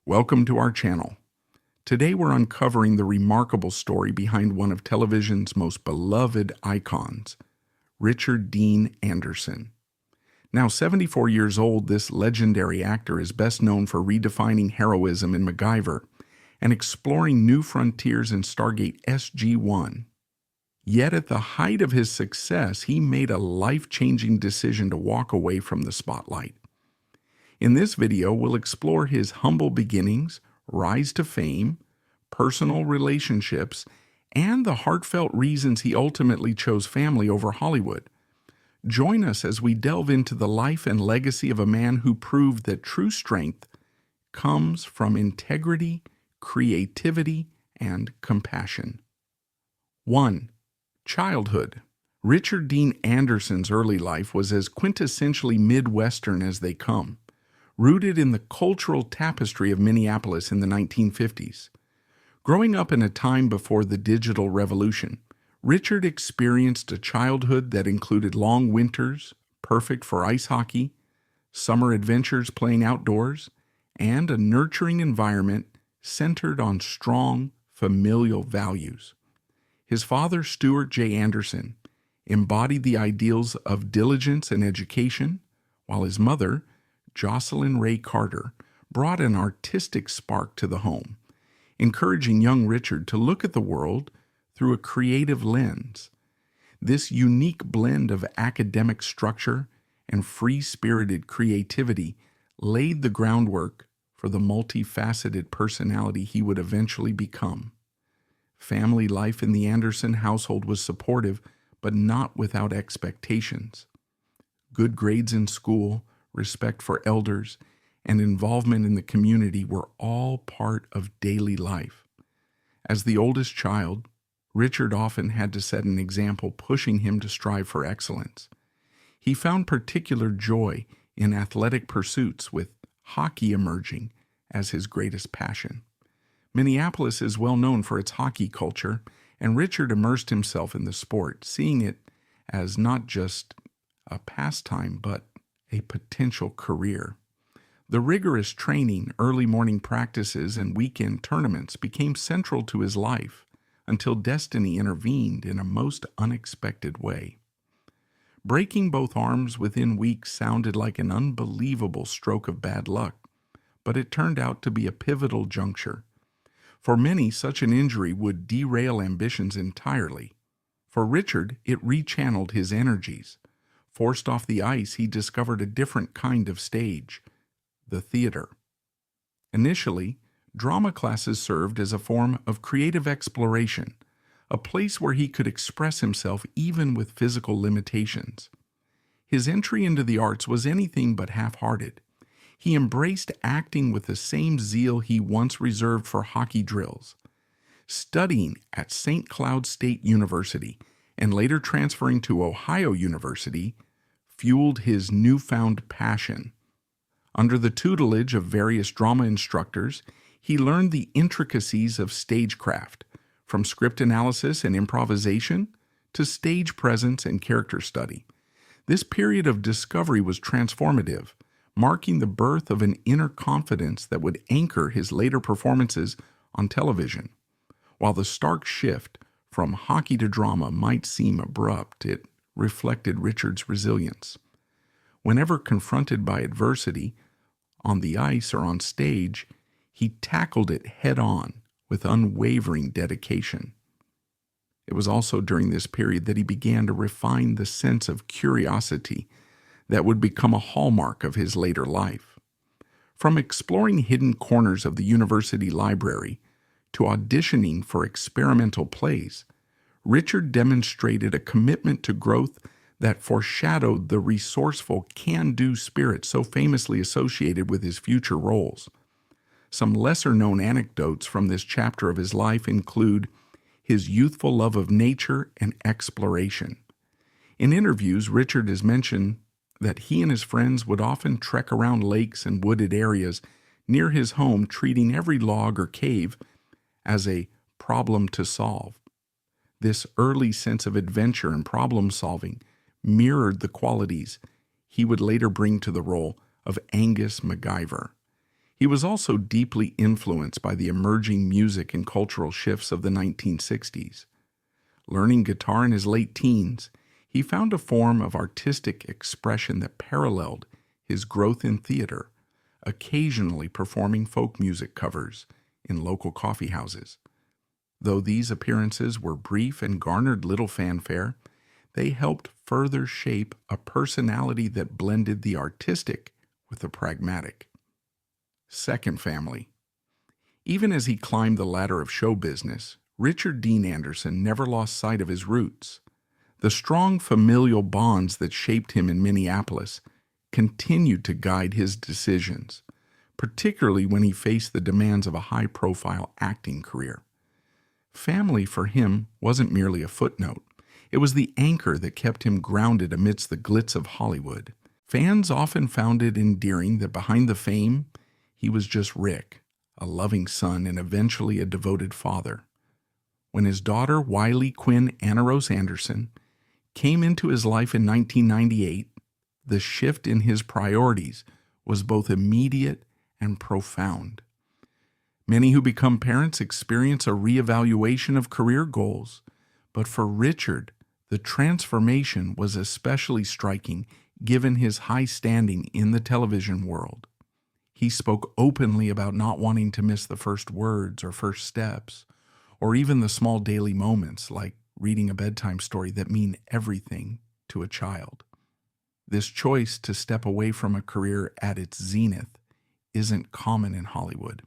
Welcome to our channel. Today we're uncovering the remarkable story behind one of television's most beloved icons, Richard Dean Anderson. Now 74 years old, this legendary actor is best known for redefining heroism in MacGyver and exploring new frontiers in Stargate SG-1. Yet at the height of his success, he made a life-changing decision to walk away from the spotlight. In this video, we'll explore his humble beginnings, rise to fame, personal relationships, and the heartfelt reasons he ultimately chose family over Hollywood. Join us as we delve into the life and legacy of a man who proved that true strength comes from integrity, creativity, and compassion. 1. Childhood. Richard Dean Anderson's early life was as quintessentially Midwestern as they come, rooted in the cultural tapestry of Minneapolis in the 1950s. Growing up in a time before the digital revolution, Richard experienced a childhood that included long winters, perfect for ice hockey, summer adventures playing outdoors, and a nurturing environment centered on strong, familial values. His father, Stuart J. Anderson, embodied the ideals of diligence and education, while his mother, Jocelyn Ray Carter, brought an artistic spark to the home, encouraging young Richard to look at the world through a creative lens. This unique blend of academic structure and free-spirited creativity laid the groundwork for the multifaceted personality he would eventually become. Family life in the Anderson household was supportive, but not without expectations. Good grades in school, respect for elders, and involvement in the community were all part of daily life. As the oldest child, Richard often had to set an example, pushing him to strive for excellence. He found particular joy in athletic pursuits, with hockey emerging as his greatest passion. Minneapolis is well known for its hockey culture, and Richard immersed himself in the sport, seeing it as not just a pastime, but a potential career. The rigorous training, early morning practices, and weekend tournaments became central to his life until destiny intervened in a most unexpected way. Breaking both arms within weeks sounded like an unbelievable stroke of bad luck, but it turned out to be a pivotal juncture. For many, such an injury would derail ambitions entirely. For Richard, it rechanneled his energies. Forced off the ice, he discovered a different kind of stage, the theater. Initially, drama classes served as a form of creative exploration, a place where he could express himself even with physical limitations. His entry into the arts was anything but half-hearted. He embraced acting with the same zeal he once reserved for hockey drills. Studying at St. Cloud State University and later transferring to Ohio University fueled his newfound passion. Under the tutelage of various drama instructors, he learned the intricacies of stagecraft, from script analysis and improvisation to stage presence and character study. This period of discovery was transformative, marking the birth of an inner confidence that would anchor his later performances on television. While the stark shift from hockey to drama might seem abrupt, it reflected Richard's resilience. Whenever confronted by adversity, on the ice or on stage, he tackled it head-on with unwavering dedication. It was also during this period that he began to refine the sense of curiosity that would become a hallmark of his later life. From exploring hidden corners of the university library to auditioning for experimental plays, Richard demonstrated a commitment to growth that foreshadowed the resourceful, can-do spirit so famously associated with his future roles. Some lesser-known anecdotes from this chapter of his life include his youthful love of nature and exploration. In interviews, Richard has mentioned that he and his friends would often trek around lakes and wooded areas near his home, treating every log or cave as a problem to solve. This early sense of adventure and problem-solving mirrored the qualities he would later bring to the role of Angus MacGyver. He was also deeply influenced by the emerging music and cultural shifts of the 1960s. Learning guitar in his late teens, he found a form of artistic expression that paralleled his growth in theater, occasionally performing folk music covers in local coffee houses. Though these appearances were brief and garnered little fanfare, they helped further shape a personality that blended the artistic with the pragmatic. Second family. Even as he climbed the ladder of show business, Richard Dean Anderson never lost sight of his roots. The strong familial bonds that shaped him in Minneapolis continued to guide his decisions, particularly when he faced the demands of a high-profile acting career. Family for him wasn't merely a footnote. It was the anchor that kept him grounded amidst the glitz of Hollywood. Fans often found it endearing that behind the fame, he was just Rick, a loving son and eventually a devoted father. When his daughter, Wiley Quinn Anna Rose Anderson, came into his life in 1998, the shift in his priorities was both immediate and profound. Many who become parents experience a reevaluation of career goals, but for Richard, the transformation was especially striking given his high standing in the television world. He spoke openly about not wanting to miss the first words or first steps, or even the small daily moments like reading a bedtime story that mean everything to a child. This choice to step away from a career at its zenith isn't common in Hollywood.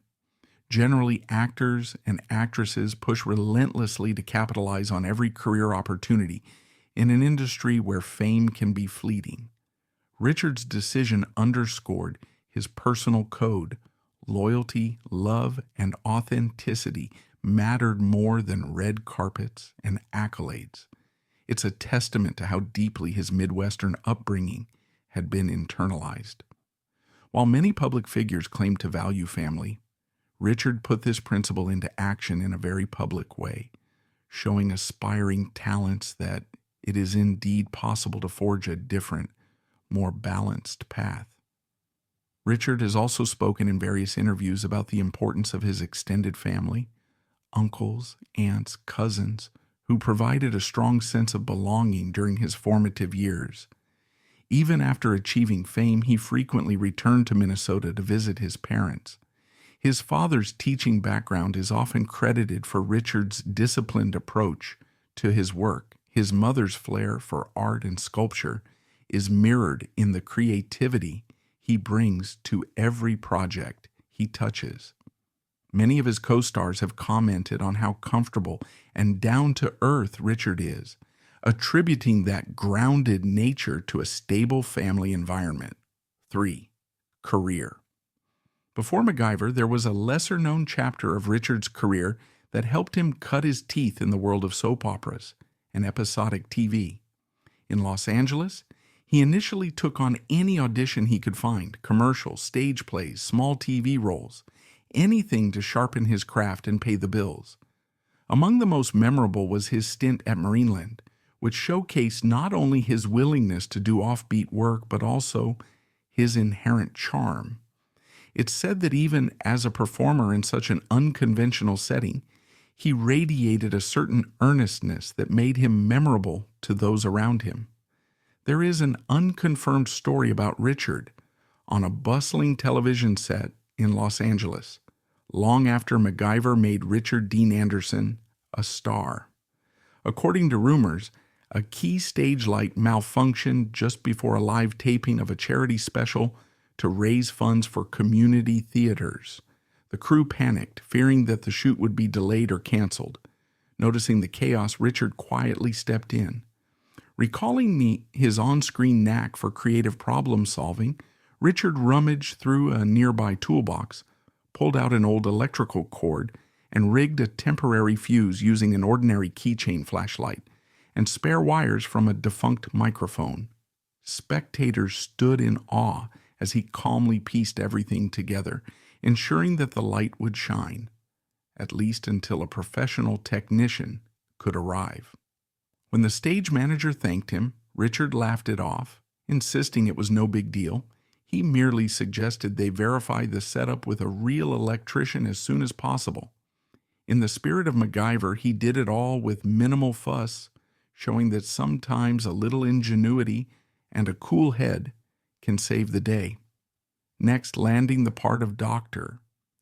Generally, actors and actresses push relentlessly to capitalize on every career opportunity in an industry where fame can be fleeting. Richard's decision underscored his personal code. Loyalty, love, and authenticity mattered more than red carpets and accolades. It's a testament to how deeply his Midwestern upbringing had been internalized. While many public figures claim to value family, Richard put this principle into action in a very public way, showing aspiring talents that it is indeed possible to forge a different, more balanced path. Richard has also spoken in various interviews about the importance of his extended family, uncles, aunts, cousins, who provided a strong sense of belonging during his formative years. Even after achieving fame, he frequently returned to Minnesota to visit his parents. His father's teaching background is often credited for Richard's disciplined approach to his work. His mother's flair for art and sculpture is mirrored in the creativity he brings to every project he touches. Many of his co-stars have commented on how comfortable and down-to-earth Richard is, attributing that grounded nature to a stable family environment. 3. Career. Before MacGyver, there was a lesser-known chapter of Richard's career that helped him cut his teeth in the world of soap operas and episodic TV. In Los Angeles, he initially took on any audition he could find: commercials, stage plays, small TV roles, anything to sharpen his craft and pay the bills. Among the most memorable was his stint at Marineland, which showcased not only his willingness to do offbeat work, but also his inherent charm. It's said that even as a performer in such an unconventional setting, he radiated a certain earnestness that made him memorable to those around him. There is an unconfirmed story about Richard on a bustling television set in Los Angeles, long after MacGyver made Richard Dean Anderson a star. According to rumors, a key stage light malfunctioned just before a live taping of a charity special to raise funds for community theaters. The crew panicked, fearing that the shoot would be delayed or canceled. Noticing the chaos, Richard quietly stepped in. Recalling his on-screen knack for creative problem-solving, Richard rummaged through a nearby toolbox, pulled out an old electrical cord, and rigged a temporary fuse using an ordinary keychain flashlight and spare wires from a defunct microphone. Spectators stood in awe as he calmly pieced everything together, ensuring that the light would shine, at least until a professional technician could arrive. When the stage manager thanked him, Richard laughed it off, insisting it was no big deal. He merely suggested they verify the setup with a real electrician as soon as possible. In the spirit of MacGyver, he did it all with minimal fuss, showing that sometimes a little ingenuity and a cool head can save the day. Next, landing the part of Doctor,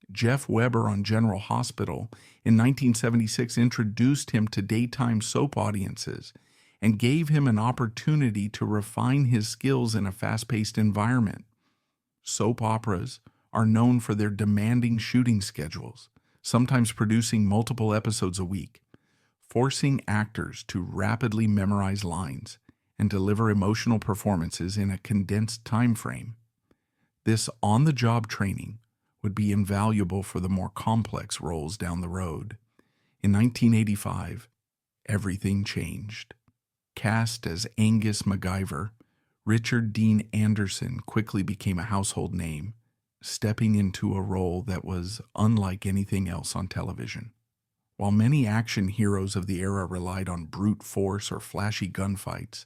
Jeff Weber on General Hospital in 1976 introduced him to daytime soap audiences and gave him an opportunity to refine his skills in a fast-paced environment. Soap operas are known for their demanding shooting schedules, sometimes producing multiple episodes a week, forcing actors to rapidly memorize lines and deliver emotional performances in a condensed time frame. This on-the-job training would be invaluable for the more complex roles down the road. In 1985, everything changed. Cast as Angus MacGyver, Richard Dean Anderson quickly became a household name, stepping into a role that was unlike anything else on television. While many action heroes of the era relied on brute force or flashy gunfights,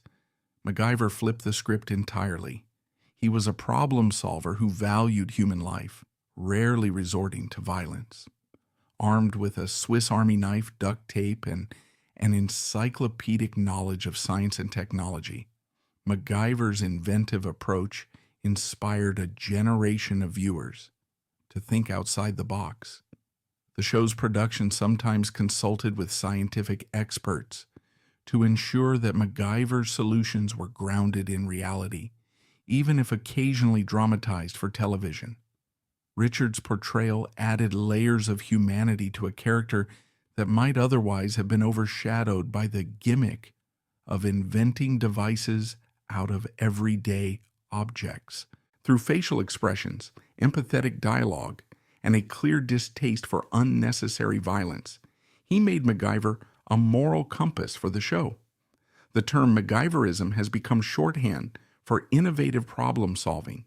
MacGyver flipped the script entirely. He was a problem solver who valued human life, rarely resorting to violence. Armed with a Swiss Army knife, duct tape, and an encyclopedic knowledge of science and technology, MacGyver's inventive approach inspired a generation of viewers to think outside the box. The show's production sometimes consulted with scientific experts to ensure that MacGyver's solutions were grounded in reality, even if occasionally dramatized for television. Richard's portrayal added layers of humanity to a character that might otherwise have been overshadowed by the gimmick of inventing devices out of everyday objects. Through facial expressions, empathetic dialogue, and a clear distaste for unnecessary violence, he made MacGyver a moral compass for the show. The term MacGyverism has become shorthand for innovative problem solving.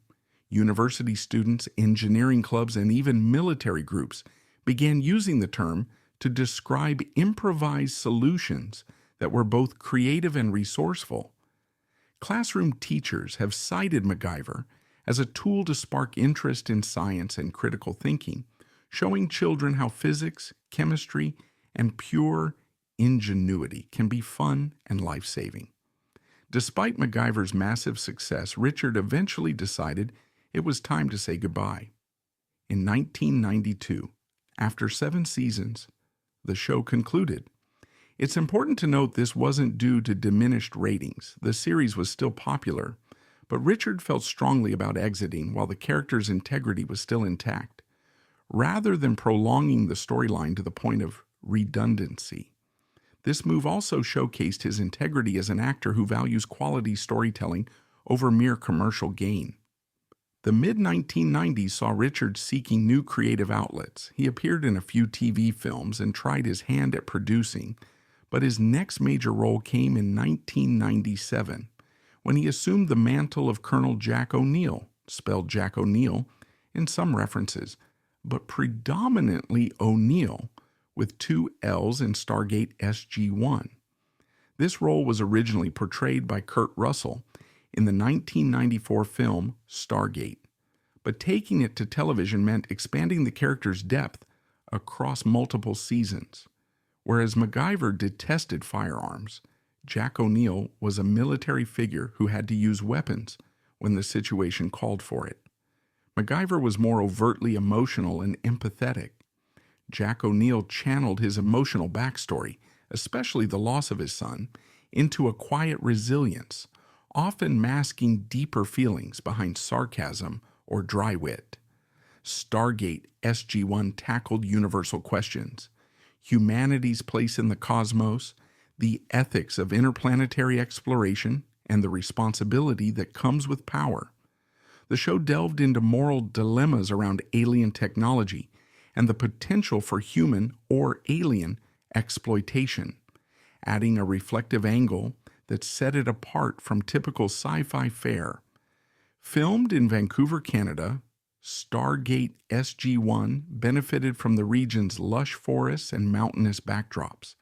University students, engineering clubs, and even military groups began using the term to describe improvised solutions that were both creative and resourceful. Classroom teachers have cited MacGyver as a tool to spark interest in science and critical thinking, showing children how physics, chemistry, and pure ingenuity can be fun and life-saving. Despite MacGyver's massive success, Richard eventually decided it was time to say goodbye. In 1992, after 7 seasons, the show concluded. It's important to note this wasn't due to diminished ratings. The series was still popular, but Richard felt strongly about exiting while the character's integrity was still intact, rather than prolonging the storyline to the point of redundancy. This move also showcased his integrity as an actor who values quality storytelling over mere commercial gain. The mid-1990s saw Richard seeking new creative outlets. He appeared in a few TV films and tried his hand at producing, but his next major role came in 1997, when he assumed the mantle of Colonel Jack O'Neill, spelled Jack O'Neill in some references, but predominantly O'Neill, with 2 L's in Stargate SG-1. This role was originally portrayed by Kurt Russell in the 1994 film Stargate, but taking it to television meant expanding the character's depth across multiple seasons. Whereas MacGyver detested firearms, Jack O'Neill was a military figure who had to use weapons when the situation called for it. MacGyver was more overtly emotional and empathetic. Jack O'Neill channeled his emotional backstory, especially the loss of his son, into a quiet resilience, often masking deeper feelings behind sarcasm or dry wit. Stargate SG-1 tackled universal questions: humanity's place in the cosmos, the ethics of interplanetary exploration, and the responsibility that comes with power. The show delved into moral dilemmas around alien technology and the potential for human or alien exploitation, adding a reflective angle that set it apart from typical sci-fi fare. Filmed in Vancouver, Canada, Stargate SG-1 benefited from the region's lush forests and mountainous backdrops,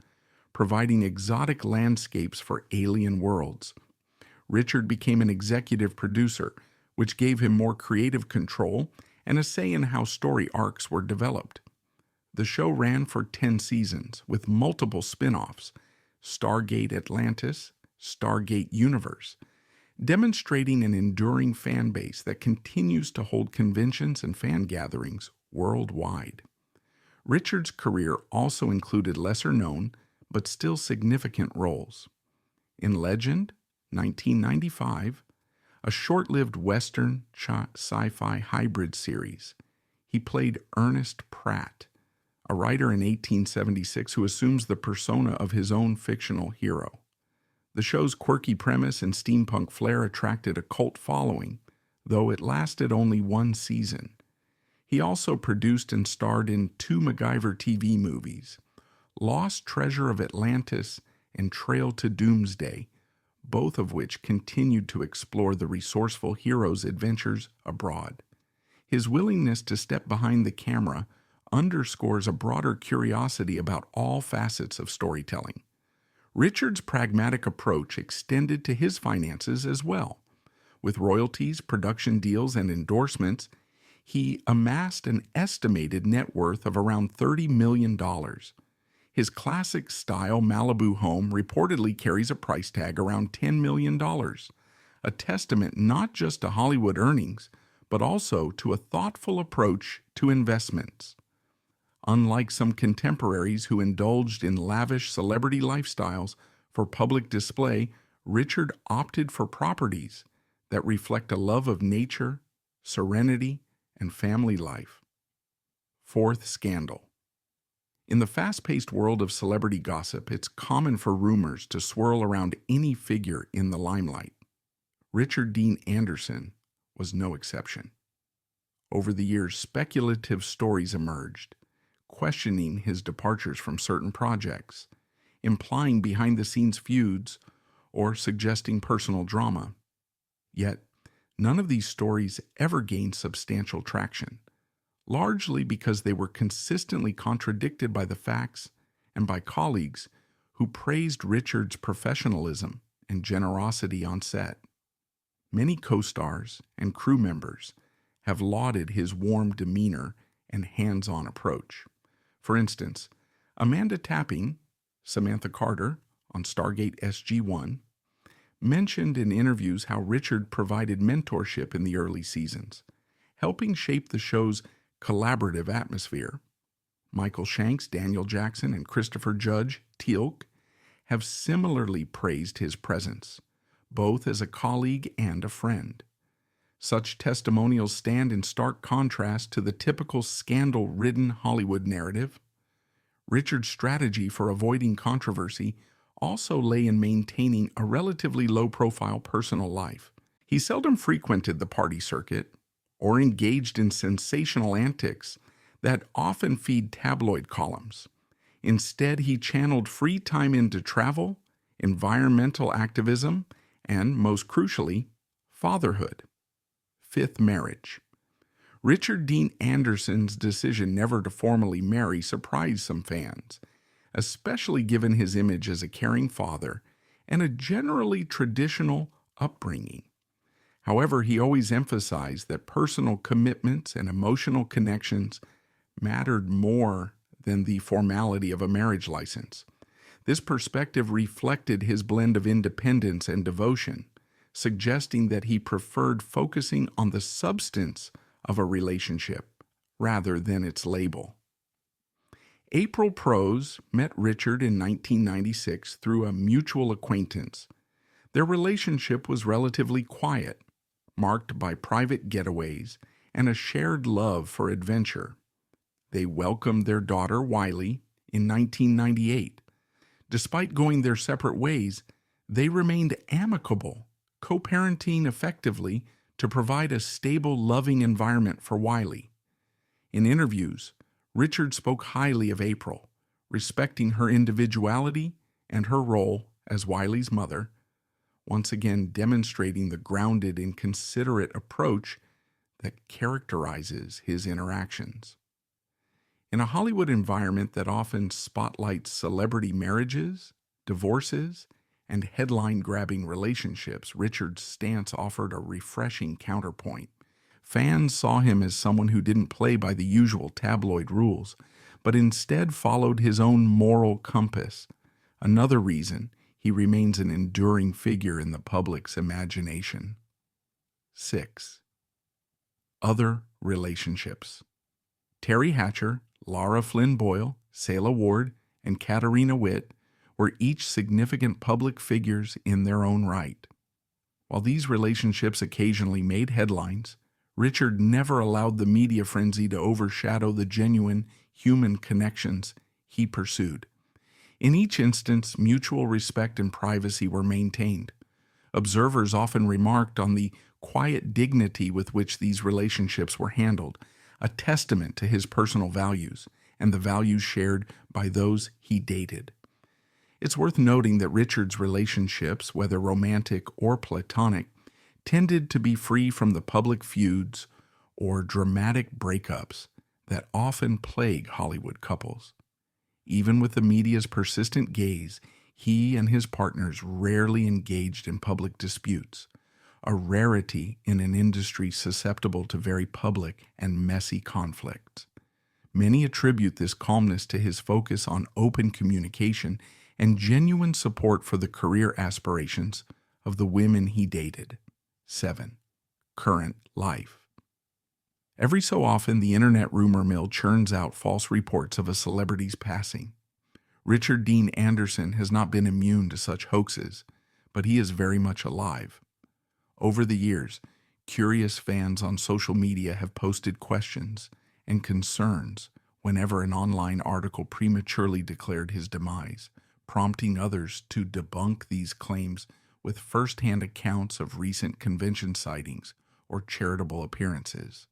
providing exotic landscapes for alien worlds. Richard became an executive producer, which gave him more creative control and a say in how story arcs were developed. The show ran for 10 seasons, with multiple spin-offs: Stargate Atlantis, Stargate Universe, demonstrating an enduring fan base that continues to hold conventions and fan gatherings worldwide. Richard's career also included lesser-known, but still significant roles. In Legend, 1995, a short-lived Western sci-fi hybrid series, he played Ernest Pratt, a writer in 1876 who assumes the persona of his own fictional hero. The show's quirky premise and steampunk flair attracted a cult following, though it lasted only one season. He also produced and starred in 2 MacGyver TV movies, Lost Treasure of Atlantis and Trail to Doomsday, both of which continued to explore the resourceful hero's adventures abroad. His willingness to step behind the camera underscores a broader curiosity about all facets of storytelling. Richard's pragmatic approach extended to his finances as well. With royalties, production deals, and endorsements, he amassed an estimated net worth of around $30 million. His classic-style Malibu home reportedly carries a price tag around $10 million, a testament not just to Hollywood earnings, but also to a thoughtful approach to investments. Unlike some contemporaries who indulged in lavish celebrity lifestyles for public display, Richard opted for properties that reflect a love of nature, serenity, and family life. Fourth scandal. In the fast-paced world of celebrity gossip, it's common for rumors to swirl around any figure in the limelight. Richard Dean Anderson was no exception. Over the years, speculative stories emerged, questioning his departures from certain projects, implying behind-the-scenes feuds, or suggesting personal drama. Yet, none of these stories ever gained substantial traction, largely because they were consistently contradicted by the facts and by colleagues who praised Richard's professionalism and generosity on set. Many co-stars and crew members have lauded his warm demeanor and hands-on approach. For instance, Amanda Tapping, Samantha Carter on Stargate SG-1, mentioned in interviews how Richard provided mentorship in the early seasons, helping shape the show's collaborative atmosphere. Michael Shanks, Daniel Jackson, and Christopher Judge Teal'c have similarly praised his presence, both as a colleague and a friend. Such testimonials stand in stark contrast to the typical scandal-ridden Hollywood narrative. Richard's strategy for avoiding controversy also lay in maintaining a relatively low-profile personal life. He seldom frequented the party circuit or engaged in sensational antics that often feed tabloid columns. Instead, he channeled free time into travel, environmental activism, and, most crucially, fatherhood. Fifth marriage. Richard Dean Anderson's decision never to formally marry surprised some fans, especially given his image as a caring father and a generally traditional upbringing. However, he always emphasized that personal commitments and emotional connections mattered more than the formality of a marriage license. This perspective reflected his blend of independence and devotion, suggesting that he preferred focusing on the substance of a relationship rather than its label. April Prose met Richard in 1996 through a mutual acquaintance. Their relationship was relatively quiet, marked by private getaways and a shared love for adventure. They welcomed their daughter, Wiley, in 1998. Despite going their separate ways, they remained amicable, co-parenting effectively to provide a stable, loving environment for Wiley. In interviews, Richard spoke highly of April, respecting her individuality and her role as Wiley's mother, once again demonstrating the grounded and considerate approach that characterizes his interactions. In a Hollywood environment that often spotlights celebrity marriages, divorces, and headline-grabbing relationships, Richard's stance offered a refreshing counterpoint. Fans saw him as someone who didn't play by the usual tabloid rules, but instead followed his own moral compass. Another reason he remains an enduring figure in the public's imagination. 6. Other relationships. Terry Hatcher, Laura Flynn Boyle, Selah Ward, and Katarina Witt were each significant public figures in their own right. While these relationships occasionally made headlines, Richard never allowed the media frenzy to overshadow the genuine human connections he pursued. In each instance, mutual respect and privacy were maintained. Observers often remarked on the quiet dignity with which these relationships were handled, a testament to his personal values and the values shared by those he dated. It's worth noting that Richard's relationships, whether romantic or platonic, tended to be free from the public feuds or dramatic breakups that often plague Hollywood couples. Even with the media's persistent gaze, he and his partners rarely engaged in public disputes, a rarity in an industry susceptible to very public and messy conflicts. Many attribute this calmness to his focus on open communication and genuine support for the career aspirations of the women he dated. 7. Current life. Every so often, the internet rumor mill churns out false reports of a celebrity's passing. Richard Dean Anderson has not been immune to such hoaxes, but he is very much alive. Over the years, curious fans on social media have posted questions and concerns whenever an online article prematurely declared his demise, prompting others to debunk these claims with first-hand accounts of recent convention sightings or charitable appearances.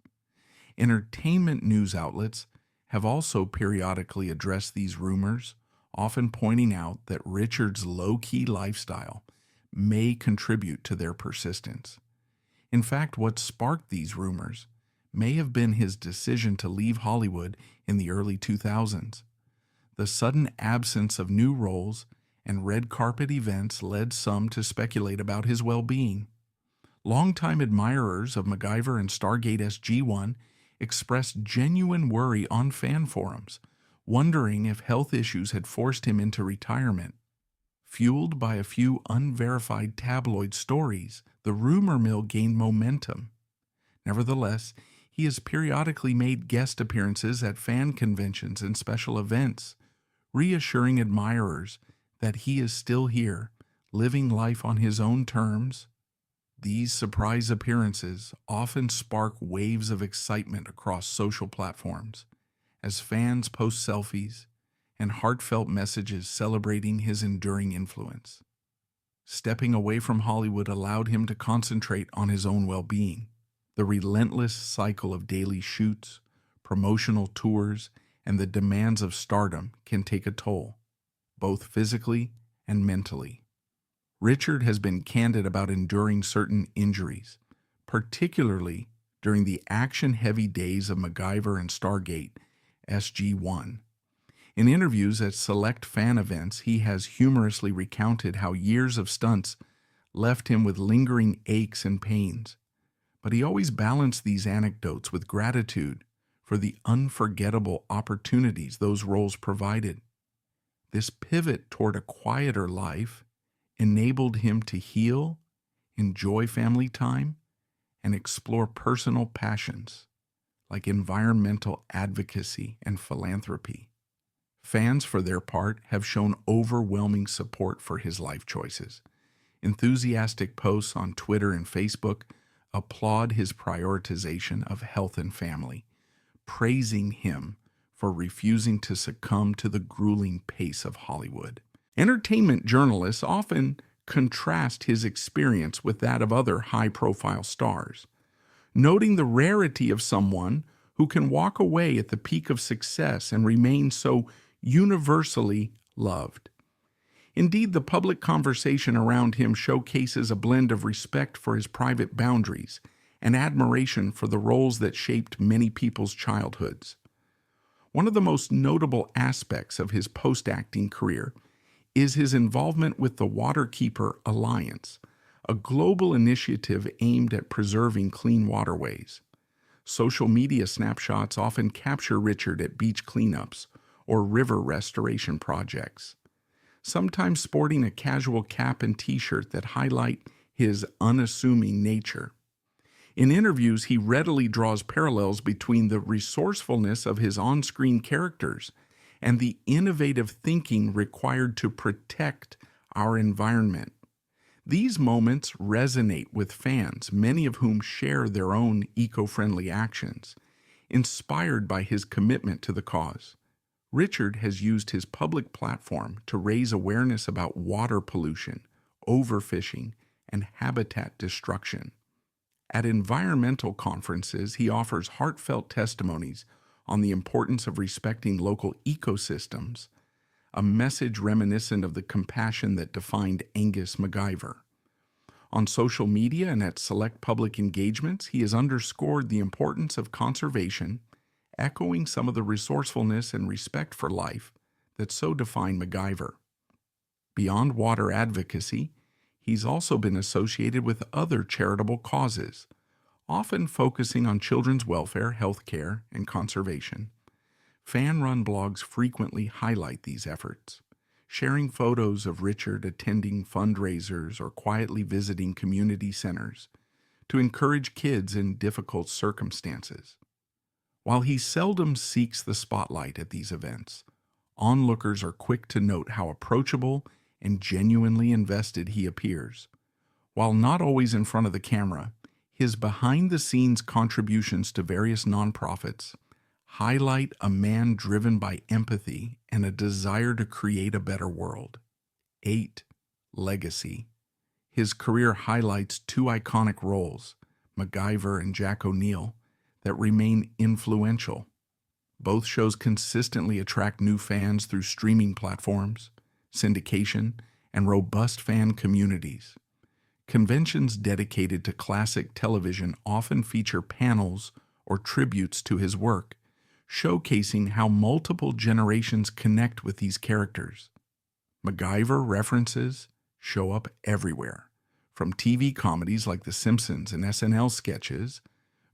Entertainment news outlets have also periodically addressed these rumors, often pointing out that Richard's low-key lifestyle may contribute to their persistence. In fact, what sparked these rumors may have been his decision to leave Hollywood in the early 2000s. The sudden absence of new roles and red carpet events led some to speculate about his well-being. Longtime admirers of MacGyver and Stargate SG-1 expressed genuine worry on fan forums, wondering if health issues had forced him into retirement. Fueled by a few unverified tabloid stories, the rumor mill gained momentum. Nevertheless, he has periodically made guest appearances at fan conventions and special events, reassuring admirers that he is still here, living life on his own terms. These surprise appearances often spark waves of excitement across social platforms, as fans post selfies and heartfelt messages celebrating his enduring influence. Stepping away from Hollywood allowed him to concentrate on his own well-being. The relentless cycle of daily shoots, promotional tours, and the demands of stardom can take a toll, both physically and mentally. Richard has been candid about enduring certain injuries, particularly during the action-heavy days of MacGyver and Stargate SG-1. In interviews at select fan events, he has humorously recounted how years of stunts left him with lingering aches and pains. But he always balanced these anecdotes with gratitude for the unforgettable opportunities those roles provided. This pivot toward a quieter life enabled him to heal, enjoy family time, and explore personal passions like environmental advocacy and philanthropy. Fans, for their part, have shown overwhelming support for his life choices. Enthusiastic posts on Twitter and Facebook applaud his prioritization of health and family, praising him for refusing to succumb to the grueling pace of Hollywood. Entertainment journalists often contrast his experience with that of other high-profile stars, noting the rarity of someone who can walk away at the peak of success and remain so universally loved. Indeed, the public conversation around him showcases a blend of respect for his private boundaries and admiration for the roles that shaped many people's childhoods. One of the most notable aspects of his post-acting career is his involvement with the Waterkeeper Alliance, a global initiative aimed at preserving clean waterways. Social media snapshots often capture Richard at beach cleanups or river restoration projects, sometimes sporting a casual cap and t-shirt that highlight his unassuming nature. In interviews, he readily draws parallels between the resourcefulness of his on-screen characters and the innovative thinking required to protect our environment. These moments resonate with fans, many of whom share their own eco-friendly actions, inspired by his commitment to the cause. Richard has used his public platform to raise awareness about water pollution, overfishing, and habitat destruction. At environmental conferences, he offers heartfelt testimonies on the importance of respecting local ecosystems, a message reminiscent of the compassion that defined Angus MacGyver. On social media and at select public engagements, he has underscored the importance of conservation, echoing some of the resourcefulness and respect for life that so define MacGyver. Beyond water advocacy, he's also been associated with other charitable causes, often focusing on children's welfare, healthcare, and conservation. Fan-run blogs frequently highlight these efforts, sharing photos of Richard attending fundraisers or quietly visiting community centers to encourage kids in difficult circumstances. While he seldom seeks the spotlight at these events, onlookers are quick to note how approachable and genuinely invested he appears. While not always in front of the camera, his behind-the-scenes contributions to various nonprofits highlight a man driven by empathy and a desire to create a better world. 8. Legacy. His career highlights two iconic roles, MacGyver and Jack O'Neill, that remain influential. Both shows consistently attract new fans through streaming platforms, syndication, and robust fan communities. Conventions dedicated to classic television often feature panels or tributes to his work, showcasing how multiple generations connect with these characters. MacGyver references show up everywhere, from TV comedies like The Simpsons and SNL sketches,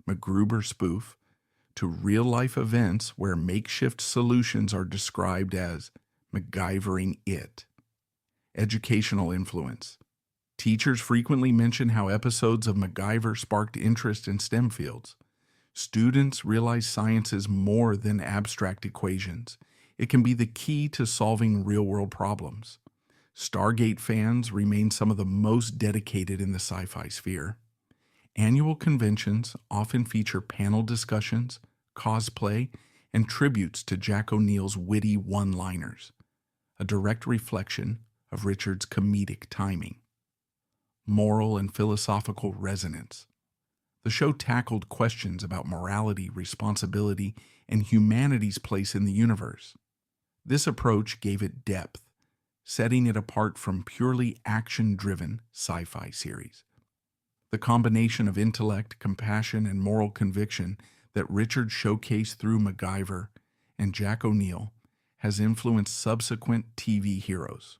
MacGruber spoof, to real-life events where makeshift solutions are described as MacGyvering it. Educational influence. Teachers frequently mention how episodes of MacGyver sparked interest in STEM fields. Students realize science is more than abstract equations. It can be the key to solving real-world problems. Stargate fans remain some of the most dedicated in the sci-fi sphere. Annual conventions often feature panel discussions, cosplay, and tributes to Jack O'Neill's witty one-liners, a direct reflection of Richard's comedic timing. Moral and philosophical resonance. The show tackled questions about morality, responsibility, and humanity's place in the universe. This approach gave it depth, setting it apart from purely action-driven sci-fi series. The combination of intellect, compassion, and moral conviction that Richard showcased through MacGyver and Jack O'Neill has influenced subsequent TV heroes.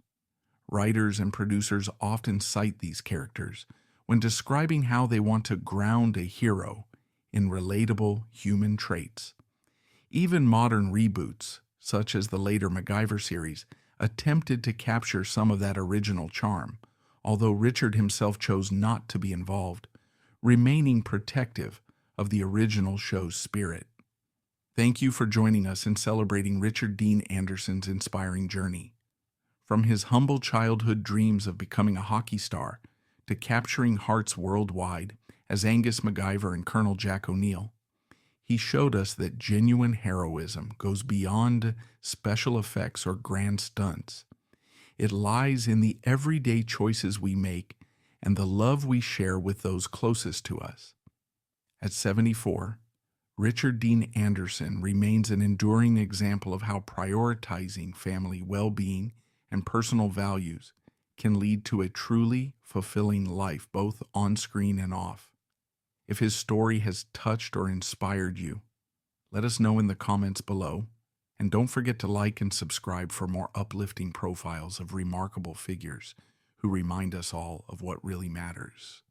Writers and producers often cite these characters when describing how they want to ground a hero in relatable human traits. Even modern reboots, such as the later MacGyver series, attempted to capture some of that original charm, although Richard himself chose not to be involved, remaining protective of the original show's spirit. Thank you for joining us in celebrating Richard Dean Anderson's inspiring journey. From his humble childhood dreams of becoming a hockey star to capturing hearts worldwide as Angus MacGyver and Colonel Jack O'Neill, he showed us that genuine heroism goes beyond special effects or grand stunts. It lies in the everyday choices we make and the love we share with those closest to us. At 74, Richard Dean Anderson remains an enduring example of how prioritizing family well-being and personal values can lead to a truly fulfilling life, both on screen and off. If his story has touched or inspired you, let us know in the comments below. And don't forget to like and subscribe for more uplifting profiles of remarkable figures who remind us all of what really matters.